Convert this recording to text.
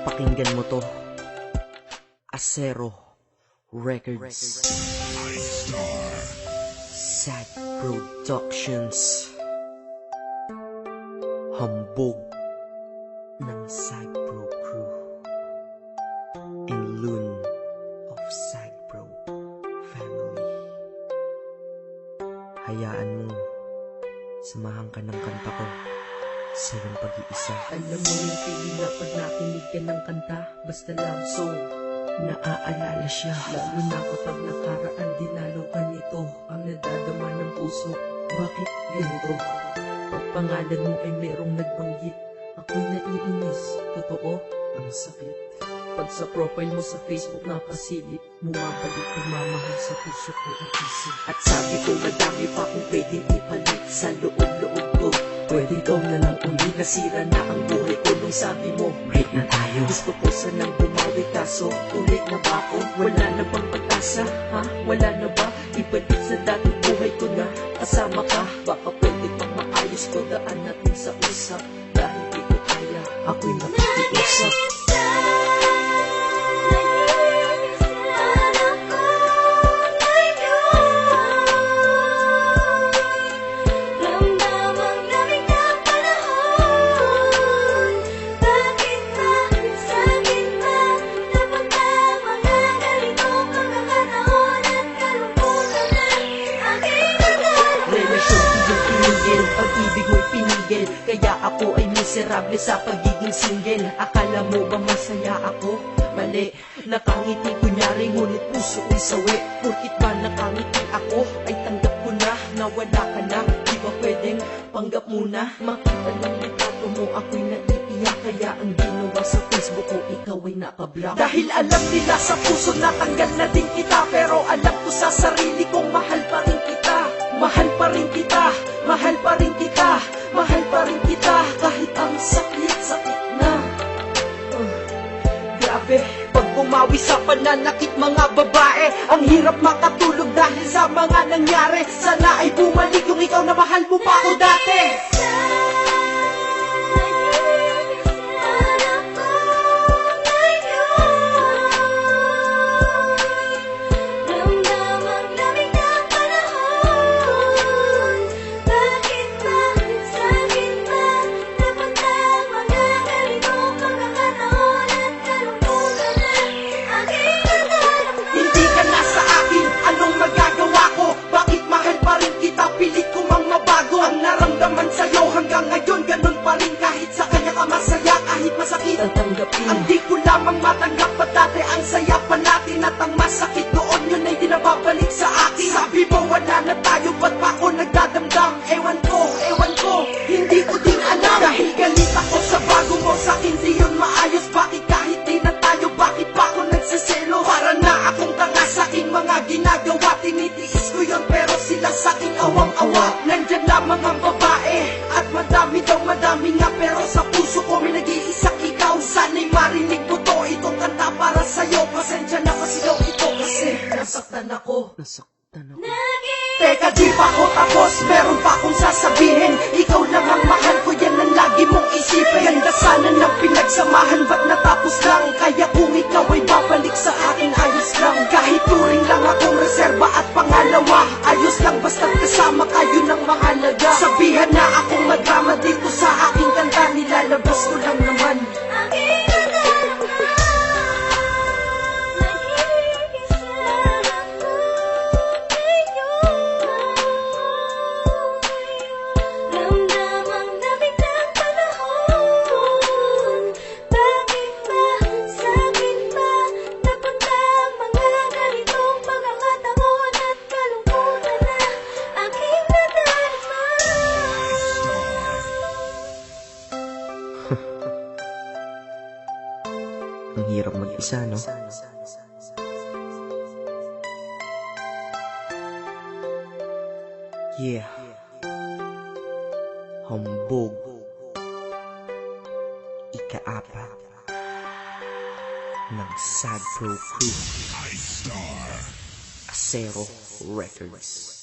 Pakinggan mo to. Acero Records, Sad Productions, hambog ng Sad Pro Crew, and Loon of Sad Pro Family. Hayaan mo, samahan ka ng kanta ko sa iyong pag-iisa. Alam mo yung feeling na pag nakinig ka ng kanta, basta lang song, naaalala siya. Lalo na kapag nakaraan, dinalaw ka nito, ang nadadama ng puso. Bakit ganito? Pag pangalan mo ay merong nagbanggit, ako'y naiinis. Totoo, ang sakit. Pag sa profile mo sa Facebook nakasilip, bumabalik pagmamahal sa puso ko at isip. At sabi ko madami pa kung pwedeng ipalit sa loob-loob ko. Pwede ikaw na lang uli, nasira na ang buhay ko nung sabi mo break na tayo. Gusto ko sanang bumawi kaso ulit na ba ako? Wala na bang pag-asa? Ha? Wala na ba? Ibalik sa dating buhay ko na kasama ka. Baka pwede pang maayos ko, daan natin sa usap. Dahil di ko kaya, ako'y nakikiusap. Pag-ibig mo'y pinigil, kaya ako ay miserable sa pagiging single. Akala mo ba masaya ako? Mali, nakangiti kunyari, ngunit puso ko'y sawi. Porkit ba nakangiti ako, ay tanggap ko na, nawala ka na. Di ba pwedeng panggap muna? Makita ng litrato mo, ako'y naiiyak. Kaya ang ginawa sa Facebook ko, ikaw ay nakablock. Dahil alam nila sa puso na tanggal na din kita, pero alam ko sa sarili kong mahal pa rin kita. Mahal pa rin kita, mahal pa rin kita, mahal pa rin kita, kahit ang sakit-sakit na. Grabe, pag bumawi sa pananakit mga babae, ang hirap makatulog dahil sa mga nangyari. Sana ay bumalik yung ikaw na mahal mo pa ako dati. Ang di ko lamang matanggap pa dati ang saya pa natin at ang masakit doon yun ay di nababalik sa akin. Sabi mo wala na tayo, ba't pa ako nagdadamdam? Ewan ko, hindi ko din alam. Dahil galit ako sa bago mo sa'kin, di yun maayos. Bakit kahit di na tayo, bakit pa ako nagsiselo? Para na akong tanga sa'king mga ginagawa, tinitiis ko yun pero sila sa'king awang-awa. Nandyan lamang ang babae at madami daw madami nga, pero sa puso ko may nag-iisang ikaw. Sana'y marinig mo to, itong kanta para sa'yo. Pasensya na kasi daw ito kasi nasaktan ako. Teka, di pa ako tapos, meron pa akong sasabihin. Ikaw lang ang mahal ko, yan ang lagi mong isipin. Ganda sana ng pinagsamahan, ba't natapos lang? Kaya kung ikaw ay babalik sa akin, ayos lang. Kahit turing lang akong reserba at pangalawa, ayos lang basta't kasama kayo ng mahalaga. Sabihan na akong madrama dito sa aking kanta, nilalabas ko lang naman. Ang hirap mag-isa, no? Yeah. Hambog. Ika-apat ng Sad Pro Crew, Acero Records.